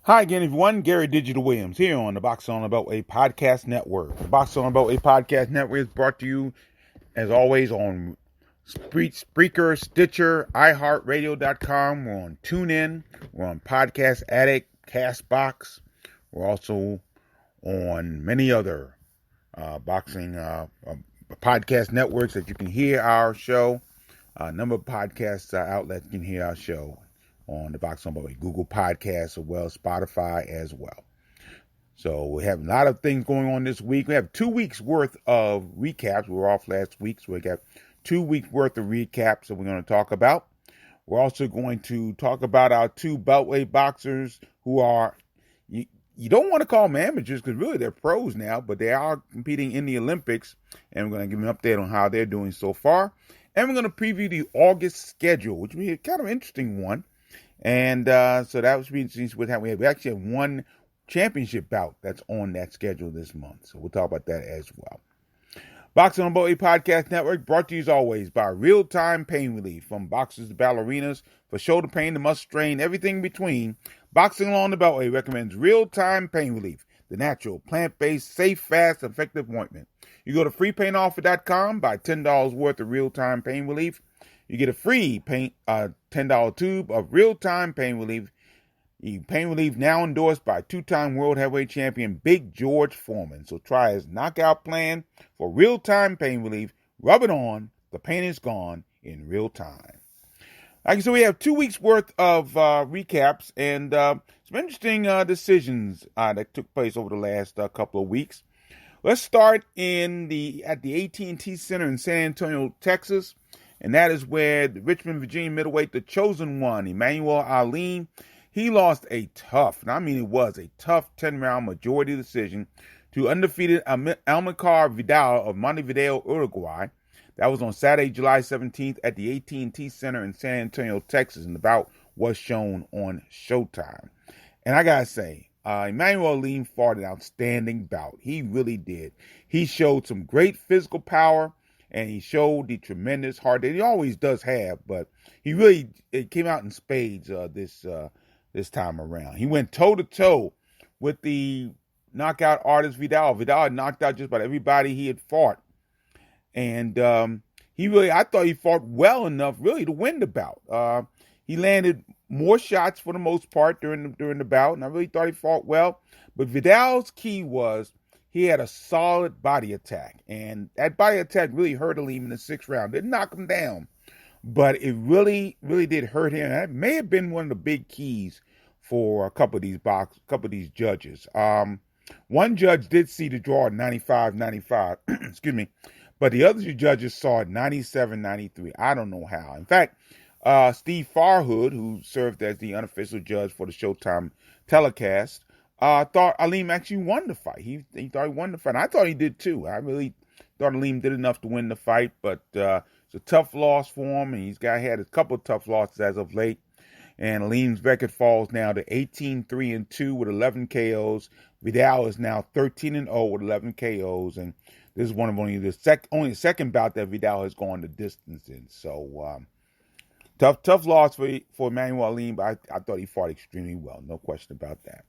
Hi again, everyone. Gary Digital Williams here on the Box on the Beltway Podcast Network. The Box on the Beltway Podcast Network is brought to you, as always, on Spreaker, Stitcher, iHeartRadio.com. We're on TuneIn. We're on Podcast Addict, Castbox. We're also on many other boxing podcast networks that you can hear our show. A number of podcast outlets you can hear our show on the Box on Beltway, Google Podcasts as well, Spotify as well. So we have a lot of things going on this week. We have 2 weeks worth of recaps. We were off last week, so we got 2 weeks worth of recaps that we're going to talk about. We're also going to talk about our two Beltway boxers who are, you don't want to call them amateurs because really they're pros now, but they are competing in the Olympics, and we're going to give an update on how they're doing so far. And we're going to preview the August schedule, which will be a kind of interesting one. And so that was interesting with how we actually have one championship bout that's on that schedule this month. So we'll talk about that as well. Boxing on Beltway Podcast Network brought to you as always by Real Time Pain Relief. From boxers to ballerinas, for shoulder pain to muscle strain, everything in between, Boxing Along the Beltway recommends Real Time Pain Relief, the natural, plant-based, safe, fast, effective ointment. You go to freepainoffer.com, buy $10 worth of Real Time Pain Relief. You get a free $10 tube of real-time pain relief. Pain relief now endorsed by two-time world heavyweight champion Big George Foreman. So try his knockout plan for real-time pain relief. Rub it on. The pain is gone in real time. So we have 2 weeks worth of recaps and some interesting decisions that took place over the last couple of weeks. Let's start at the AT&T Center in San Antonio, Texas. And that is where the Richmond, Virginia middleweight, the chosen one, Emmanuel Ali, he lost a tough 10-round majority decision to undefeated Almacar Vidal of Montevideo, Uruguay. That was on Saturday, July 17th at the AT&T Center in San Antonio, Texas, and the bout was shown on Showtime. And I gotta say, Emmanuel Ali fought an outstanding bout. He really did. He showed some great physical power. And he showed the tremendous heart that he always does have, but it came out in spades this time around. He went toe-to-toe with the knockout artist Vidal. Vidal had knocked out just about everybody he had fought. And I thought he fought well enough really to win the bout. He landed more shots for the most part during the bout, and I really thought he fought well. But Vidal's key was he had a solid body attack, and that body attack really hurt him in the 6th round. Didn't knock him down, but it really, really did hurt him. That may have been one of the big keys for a couple of these judges. One judge did see the draw at 95-95, excuse me, but the other two judges saw it 97-93. I don't know how. In fact, Steve Farhood, who served as the unofficial judge for the Showtime telecast, thought Aleem actually won the fight. He thought he won the fight. I thought he did too. I really thought Aleem did enough to win the fight, but it's a tough loss for him, and he's had a couple of tough losses as of late. And Aleem's record falls now to 18-3-2 with 11 KOs. Vidal is now 13-0 with 11 KOs, and this is one of only the second bout that Vidal has gone the distance in. So tough loss for Emmanuel Aleem, but I thought he fought extremely well. No question about that.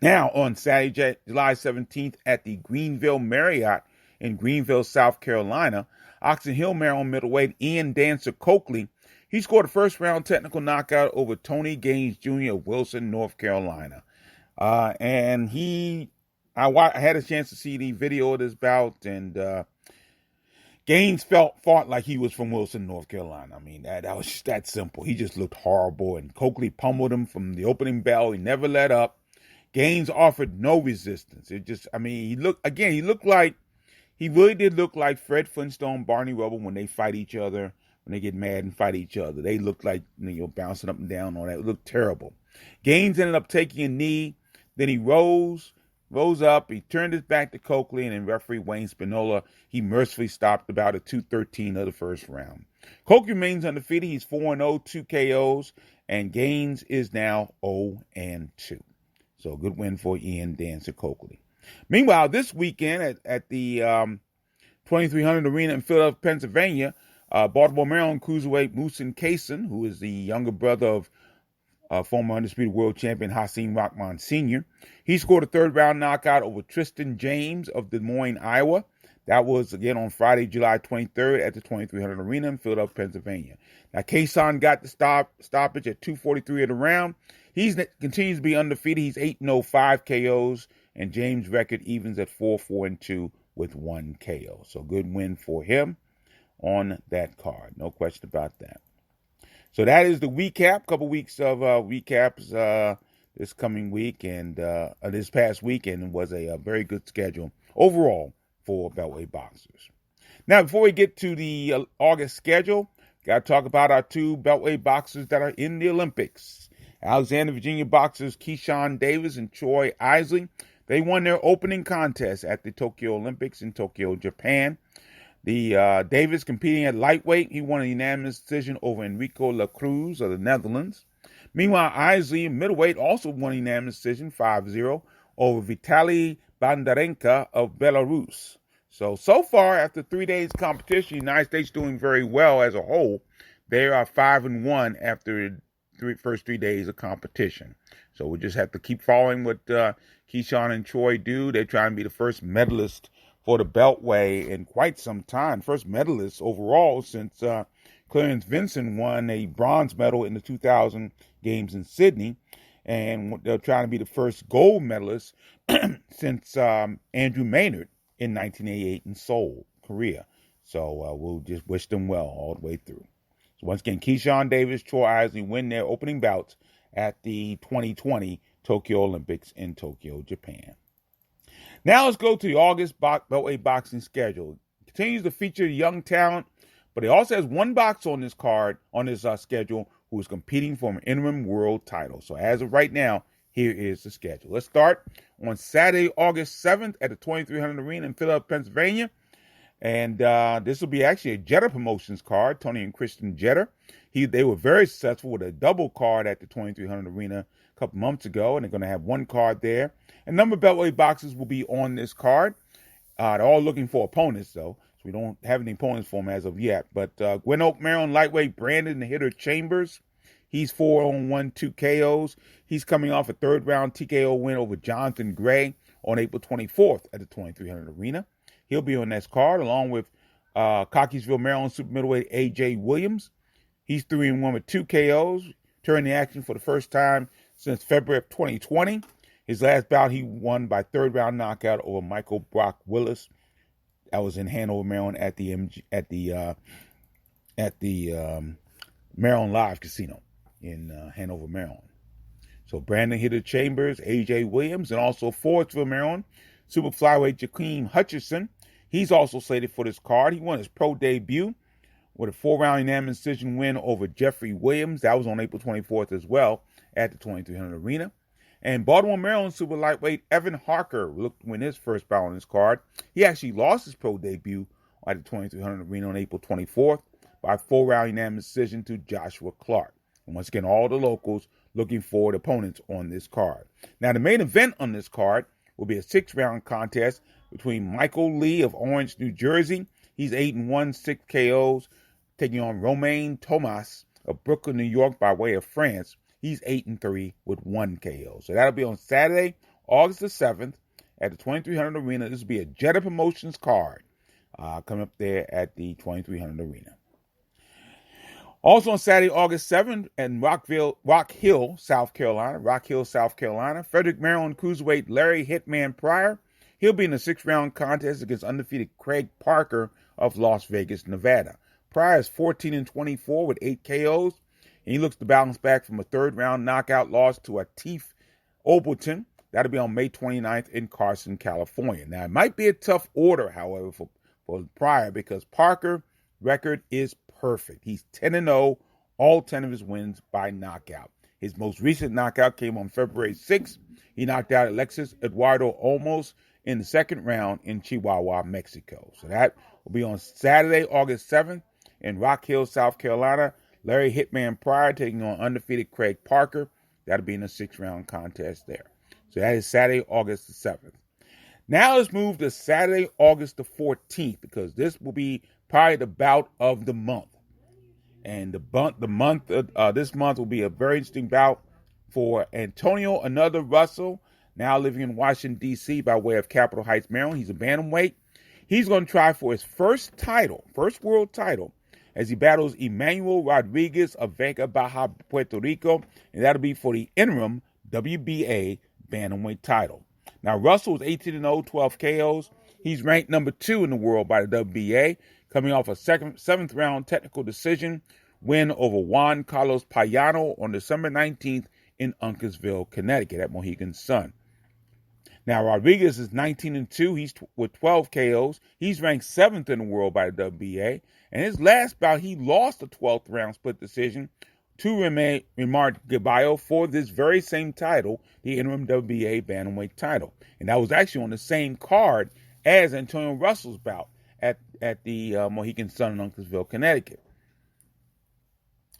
Now, on Saturday, July 17th at the Greenville Marriott in Greenville, South Carolina, Oxon Hill, Maryland middleweight Ian Dancer Coakley, he scored a first-round technical knockout over Tony Gaines Jr. of Wilson, North Carolina. And I had a chance to see the video of this bout, and Gaines fought like he was from Wilson, North Carolina. I mean, that was just that simple. He just looked horrible, and Coakley pummeled him from the opening bell. He never let up. Gaines offered no resistance. He really did look like Fred Flintstone, Barney Rubble when they fight each other, when they get mad and fight each other. They look like, bouncing up and down on that. It looked terrible. Gaines ended up taking a knee. Then he rose up. He turned his back to Coakley, and then referee Wayne Spinola, he mercifully stopped about at 2:13 of the first round. Coakley remains undefeated. He's 4-0, 2 KOs, and Gaines is now 0-2. So a good win for Ian Dancer Coakley. Meanwhile, this weekend at the 2300 Arena in Philadelphia, Pennsylvania, Baltimore, Maryland cruiserweight Moosin Kaysen, who is the younger brother of former undisputed world champion Hasim Rahman Sr. He scored a third-round knockout over Tristan James of Des Moines, Iowa. That was, again, on Friday, July 23rd at the 2300 Arena in Philadelphia, Pennsylvania. Now, Kason got the stoppage at 2:43 of the round. He continues to be undefeated. He's 8-0, 5 KOs, and James' record evens at 4-4-2 with 1 KO. So good win for him on that card. No question about that. So that is the recap. Couple weeks of recaps this coming week and this past weekend was a very good schedule overall for Beltway boxers. Now, before we get to the August schedule, got to talk about our two Beltway boxers that are in the Olympics. Alexander, Virginia boxers Keyshawn Davis and Troy Isley. They won their opening contest at the Tokyo Olympics in Tokyo, Japan. The Davis competing at lightweight, he won a unanimous decision over Enrico La Cruz of the Netherlands. Meanwhile, Isley, middleweight, also won a unanimous decision, 5-0, over Vitaly Bondarenka of Belarus. So far, after 3 days of competition, the United States doing very well as a whole. They are 5-1 after first 3 days of competition. So we just have to keep following what Keyshawn and Troy do. They're trying to be the first medalist for the Beltway in quite some time. First medalist overall since Clarence Vincent won a bronze medal in the 2000 games in Sydney. And they're trying to be the first gold medalist since Andrew Maynard in 1988 in Seoul, Korea. So we'll just wish them well all the way through. So once again, Keyshawn Davis, Troy Isley win their opening bouts at the 2020 Tokyo Olympics in Tokyo, Japan. Now let's go to the August Beltway boxing schedule. It continues to feature young talent, but it also has one boxer on this card, on this schedule, who is competing for an interim world title. So as of right now, here is the schedule. Let's start on Saturday, August 7th at the 2300 Arena in Philadelphia, Pennsylvania. And this will be actually a Jeter Promotions card, Tony and Christian Jeter. They were very successful with a double card at the 2300 Arena a couple months ago, and they're going to have one card there. A number of Beltway boxers will be on this card. They're all looking for opponents, though, so we don't have any opponents for them as of yet. But Gwen Oak, Maryland lightweight, Brandon the Hitter Chambers. He's 4-1, 2 KOs. He's coming off a third-round TKO win over Jonathan Gray on April 24th at the 2300 Arena. He'll be on this card, along with Cockeysville, Maryland super middleweight A.J. Williams. He's 3-1 with 2 KOs, turning the action for the first time since February of 2020. His last bout, he won by third-round knockout over Michael Brock Willis. That was in Hanover, Maryland, at the Maryland Live Casino in Hanover, Maryland. So Brandon Hitter Chambers, A.J. Williams, and also Fordsville, Maryland, super flyweight Jakeem Hutcherson. He's also slated for this card. He won his pro debut with a 4-round unanimous decision win over Jeffrey Williams. That was on April 24th as well at the 2300 Arena. And Baltimore, Maryland super lightweight Evan Harker looked to win his first bout on this card. He actually lost his pro debut at the 2300 Arena on April 24th by a 4-round unanimous decision to Joshua Clark. And once again, all the locals looking for opponents on this card. Now, the main event on this card will be a 6-round contest between Michael Lee of Orange, New Jersey. He's 8-1, 6 KOs, taking on Romain Thomas of Brooklyn, New York, by way of France. He's 8-3 with 1 KO. So that'll be on Saturday, August the 7th at the 2300 Arena. This will be a Jeter Promotions card coming up there at the 2300 Arena. Also on Saturday, August 7th, in Rock Hill, South Carolina, Frederick, Maryland cruiserweight Larry Hitman Pryor. He'll be in a 6-round contest against undefeated Craig Parker of Las Vegas, Nevada. Pryor is 14-24 with 8 KOs, and he looks to bounce back from a third-round knockout loss to Atif Obleton. That'll be on May 29th in Carson, California. Now, it might be a tough order, however, for Pryor, because Parker record is perfect. He's 10-0, all 10 of his wins by knockout. His most recent knockout came on February 6th. He knocked out Alexis Eduardo Olmos in the second round in Chihuahua, Mexico. So that will be on Saturday, August 7th in Rock Hill, South Carolina. Larry Hitman Pryor taking on undefeated Craig Parker. That'll be in a 6-round contest there. So that is Saturday, August the 7th. Now let's move to Saturday, August the 14th, because this will be probably the bout of the month. And this month will be a very interesting bout for Antonio Another Russell, now living in Washington, D.C. by way of Capitol Heights, Maryland. He's a bantamweight. He's going to try for his first world title, as he battles Emmanuel Rodriguez of Vega Baja, Puerto Rico, and that'll be for the interim WBA bantamweight title. Now, Russell is 18-0, 12 KOs. He's ranked number 2 in the world by the WBA, coming off a seventh round technical decision win over Juan Carlos Payano on December 19th in Uncasville, Connecticut, at Mohegan Sun. Now, Rodriguez is 19-2. He's with 12 KOs. He's ranked 7th in the world by the WBA. And his last bout, he lost a 12th round split decision to Remart Gaballo for this very same title, the interim WBA bantamweight title. And that was actually on the same card as Antonio Russell's bout at the Mohegan Sun in Uncasville, Connecticut.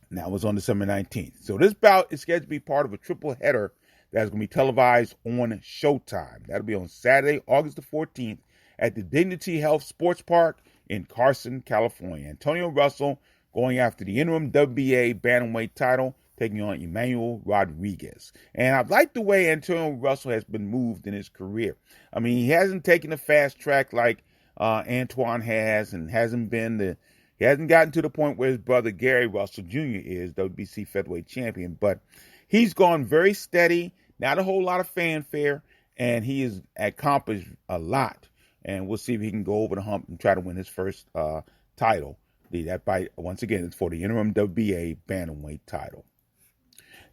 And that was on December 19th. So this bout is scheduled to be part of a triple header that's going to be televised on Showtime. That'll be on Saturday, August the 14th at the Dignity Health Sports Park in Carson, California. Antonio Russell going after the interim WBA bantamweight title, taking on Emmanuel Rodriguez. And I like the way Antonio Russell has been moved in his career. I mean, he hasn't taken the fast track like Antoine has, and he hasn't gotten to the point where his brother Gary Russell Jr. is, WBC featherweight champion, but he's gone very steady, not a whole lot of fanfare, and he has accomplished a lot. And we'll see if he can go over the hump and try to win his first title. That fight, once again, it's for the interim WBA bantamweight title.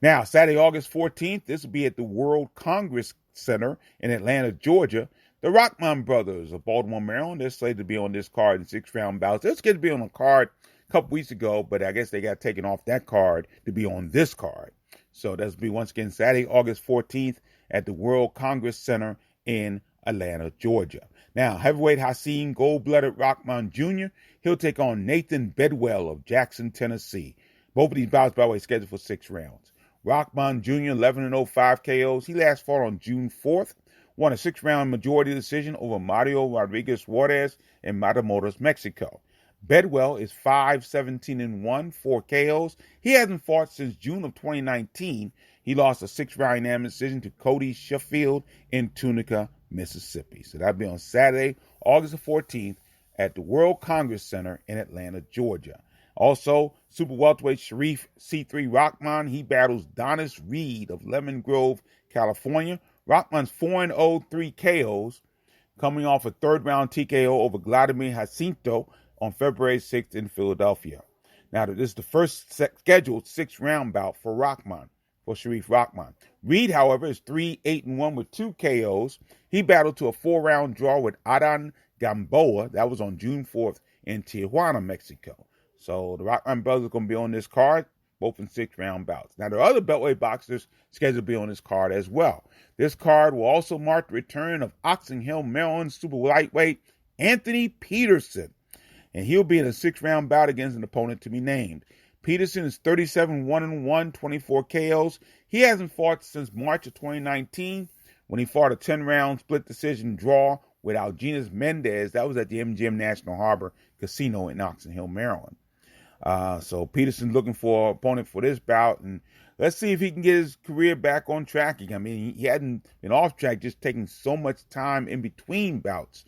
Now, Saturday, August 14th, this will be at the World Congress Center in Atlanta, Georgia. The Rockman brothers of Baltimore, Maryland, they're slated to be on this card in 6-round bouts. They're scheduled to be on a card a couple weeks ago, but I guess they got taken off that card to be on this card. So that'll be once again Saturday, August 14th at the World Congress Center in Atlanta, Georgia. Now, heavyweight Hasim Gold-Blooded Rockman Jr., he'll take on Nathan Bedwell of Jackson, Tennessee. Both of these bouts, by the way, scheduled for 6 rounds. Rockman Jr., 11-0, 5 KOs. He last fought on June 4th, won a 6-round majority decision over Mario Rodriguez Juarez in Matamoros, Mexico. Bedwell is 5-17-1, 4 KOs. He hasn't fought since June of 2019. He lost a 6-round unanimous decision to Cody Sheffield in Tunica, Mississippi. So that'll be on Saturday, August the 14th at the World Congress Center in Atlanta, Georgia. Also, super welterweight Sharif C3 Rockman, he battles Donis Reed of Lemon Grove, California. Rockman's 4-0, 3 KOs, coming off a 3rd-round TKO over Vladimir Jacinto on February 6th in Philadelphia. Now, this is the first scheduled 6-round bout for Sharif Rockman. Reed, however, is 3-8-1 with 2 KOs. He battled to a 4-round draw with Adan Gamboa. That was on June 4th in Tijuana, Mexico. So the Rockman brothers are going to be on this card, both in 6-round bouts. Now, there are other Beltway boxers scheduled to be on this card as well. This card will also mark the return of Oxon Hill, Maryland super lightweight Anthony Peterson. And he'll be in a 6-round bout against an opponent to be named. Peterson is 37-1-1, 24 KOs. He hasn't fought since March of 2019 when he fought a 10-round split decision draw with Algenis Mendez. That was at the MGM National Harbor Casino in Oxon Hill, Maryland. So Peterson's looking for an opponent for this bout, and let's see if he can get his career back on track again. I mean, he hadn't been off track, just taking so much time in between bouts.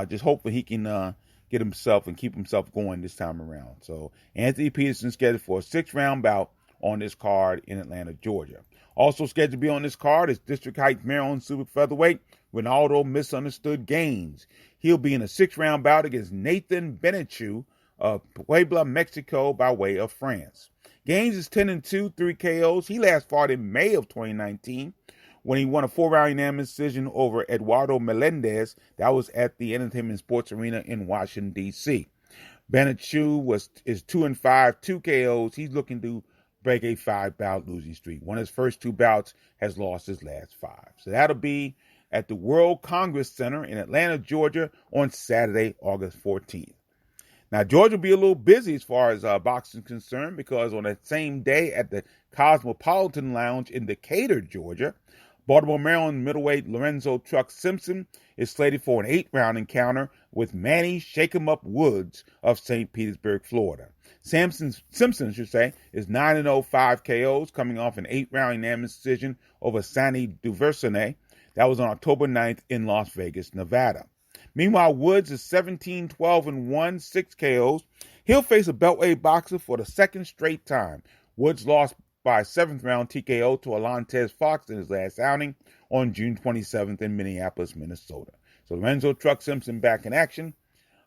Just hopefully he can get himself and keep himself going this time around. So Anthony Peterson scheduled for a 6-round bout on this card in Atlanta, Georgia. Also scheduled to be on this card is District Heights, Maryland super featherweight Ronaldo Misunderstood Gaines. He'll be in a 6-round bout against Nathan Benechu of Puebla, Mexico, by way of France. Gaines is 10-2, 3 KOs. He last fought in May of 2019 when he won a 4-round unanimous decision over Eduardo Melendez. That was at the Entertainment Sports Arena in Washington, D.C. Benechu is 2-5, 2 KOs. He's looking to break a 5-bout losing streak. One of his first 2 bouts has lost his last 5. So that'll be at the World Congress Center in Atlanta, Georgia on Saturday, August 14th. Now, Georgia will be a little busy as far as boxing is concerned because on that same day at the Cosmopolitan Lounge in Decatur, Georgia, Baltimore, Maryland middleweight Lorenzo Truck Simpson is slated for an 8-round encounter with Manny Shake 'em Up Woods of St. Petersburg, Florida. Simpson is 9-0, 5 KOs, coming off an 8-round unanimous decision over Sonny Duversonet. That was on October 9th in Las Vegas, Nevada. Meanwhile, Woods is 17-12-1, 6 KOs. He'll face a Beltway boxer for the second straight time. Woods lost by 7th-round TKO to Alantez Fox in his last outing on June 27th in Minneapolis, Minnesota. So Lorenzo Truck Simpson back in action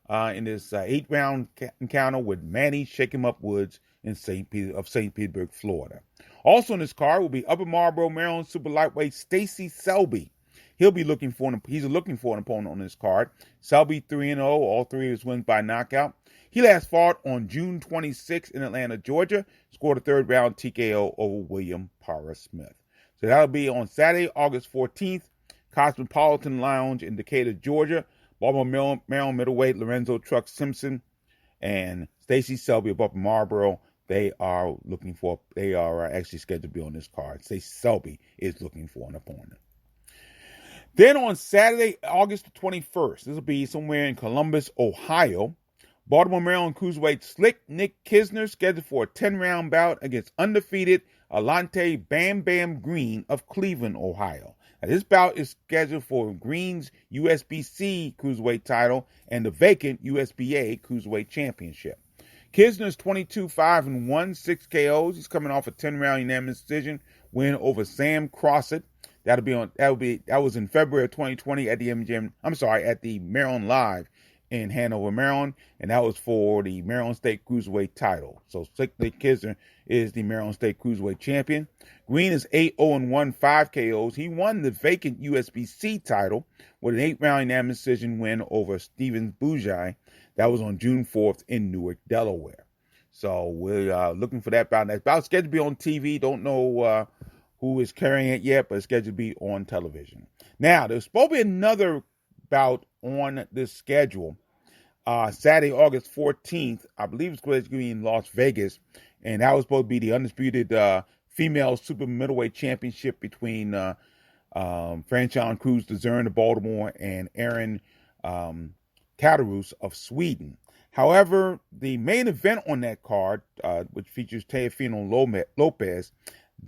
in this 8-round encounter with Manny Shake 'em Up Woods in St. Petersburg, Florida. Also in this card will be Upper Marlboro, Maryland super lightweight Stacy Selby. He's looking for an opponent on this card. Selby 3-0, all 3 of his wins by knockout. He last fought on June 26th in Atlanta, Georgia, scored a 3rd-round TKO over William Parra Smith. So that'll be on Saturday, August 14th, Cosmopolitan Lounge in Decatur, Georgia. Baltimore, Maryland middleweight Lorenzo Truck Simpson and Stacy Selby of Upper Marlboro. They are actually scheduled to be on this card. Stacy Selby is looking for an opponent. Then on Saturday, August 21st, this will be somewhere in Columbus, Ohio. Baltimore, Maryland cruiserweight Slick Nick Kisner scheduled for a 10-round bout against undefeated Alante Bam Bam Green of Cleveland, Ohio. Now, this bout is scheduled for Green's USBC cruiserweight title and the vacant USBA cruiserweight championship. Kisner's 22-5-1, 6 KOs. He's coming off a 10-round unanimous decision win over Sam Crossett. That was in February of 2020 at the Maryland Live in Hanover, Maryland, and that was for the Maryland State Cruiserweight title. So Slick Nick Kisner is the Maryland State Cruiserweight champion. Green is 8-0-1, 5 KOs. He won the vacant USBC title with an 8-round unanimous decision win over Steven Bujai. That was on June 4th in Newark, Delaware. So we're looking for that bout. That bout's scheduled to be on TV. Don't know who is carrying it yet, but it's scheduled to be on television. Now, there's supposed to be another bout on this schedule. Saturday, August 14th, I believe it's going to be in Las Vegas, and that was supposed to be the undisputed female super middleweight championship between Franchon Cruz de Zern of Baltimore and Erin Katarus of Sweden. However, the main event on that card, which features Teofimo Lopez,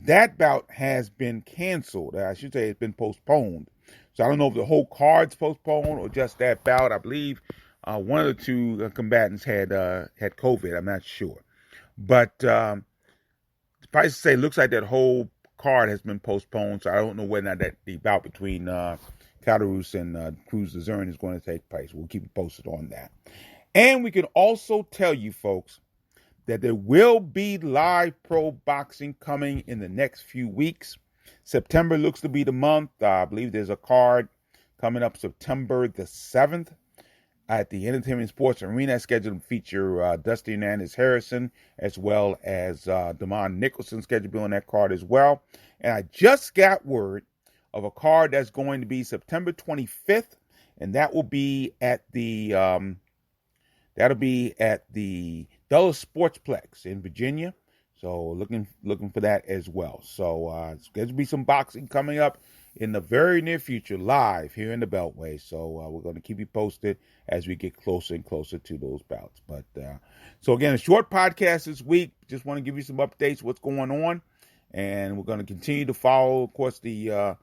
that bout has been canceled. I should say it's been postponed. So I don't know if the whole card's postponed or just that bout. I believe one of the two combatants had COVID. I'm not sure. But suffice to say, it looks like that whole card has been postponed. So I don't know whether or not that the bout between Katarus and Cruz de Zern is going to take place. We'll keep you posted on that. And we can also tell you, folks, that there will be live pro boxing coming in the next few weeks. September looks to be the month. I believe there's a card coming up September the 7th at the Entertainment Sports Arena, scheduled to feature Dusty Hernandez Harrison, as well as Damon Nicholson, scheduled to be on that card as well. And I just got word of a card that's going to be September 25th, and that will be at the Dulles Sportsplex in Virginia. So looking for that as well. So there's going to be some boxing coming up in the very near future live here in the Beltway. So we're going to keep you posted as we get closer and closer to those bouts. But so again, a short podcast this week. Just want to give you some updates, what's going on. And we're going to continue to follow, of course, the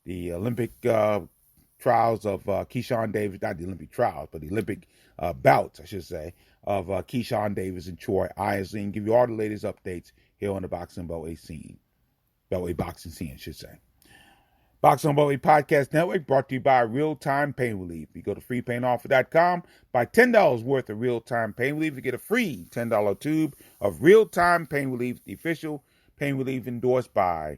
Olympic trials of Keyshawn Davis, not the Olympic trials, but the Olympic bouts, I should say, of Keyshawn Davis and Troy Isley, and give you all the latest updates here on the Beltway boxing scene, I should say. Boxing on Beltway Podcast Network brought to you by Real Time Pain Relief. You go to freepainoffer.com, buy $10 worth of Real Time Pain Relief, you get a free $10 tube of Real Time Pain Relief, the official pain relief endorsed by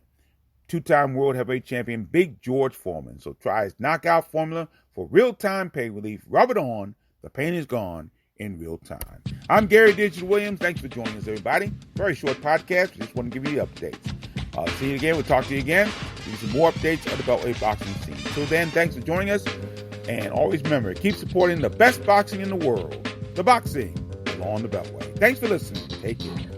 two-time world heavyweight champion Big George Foreman. So try his knockout formula for real-time pain relief. Rub it on. The pain is gone in real time. I'm Gary Digital Williams. Thanks for joining us, everybody. Very short podcast. Just want to give you the updates. See you again. We'll talk to you again. Give you some more updates on the Beltway boxing scene. Until then, thanks for joining us. And always remember, keep supporting the best boxing in the world. The boxing along the Beltway. Thanks for listening. Take care.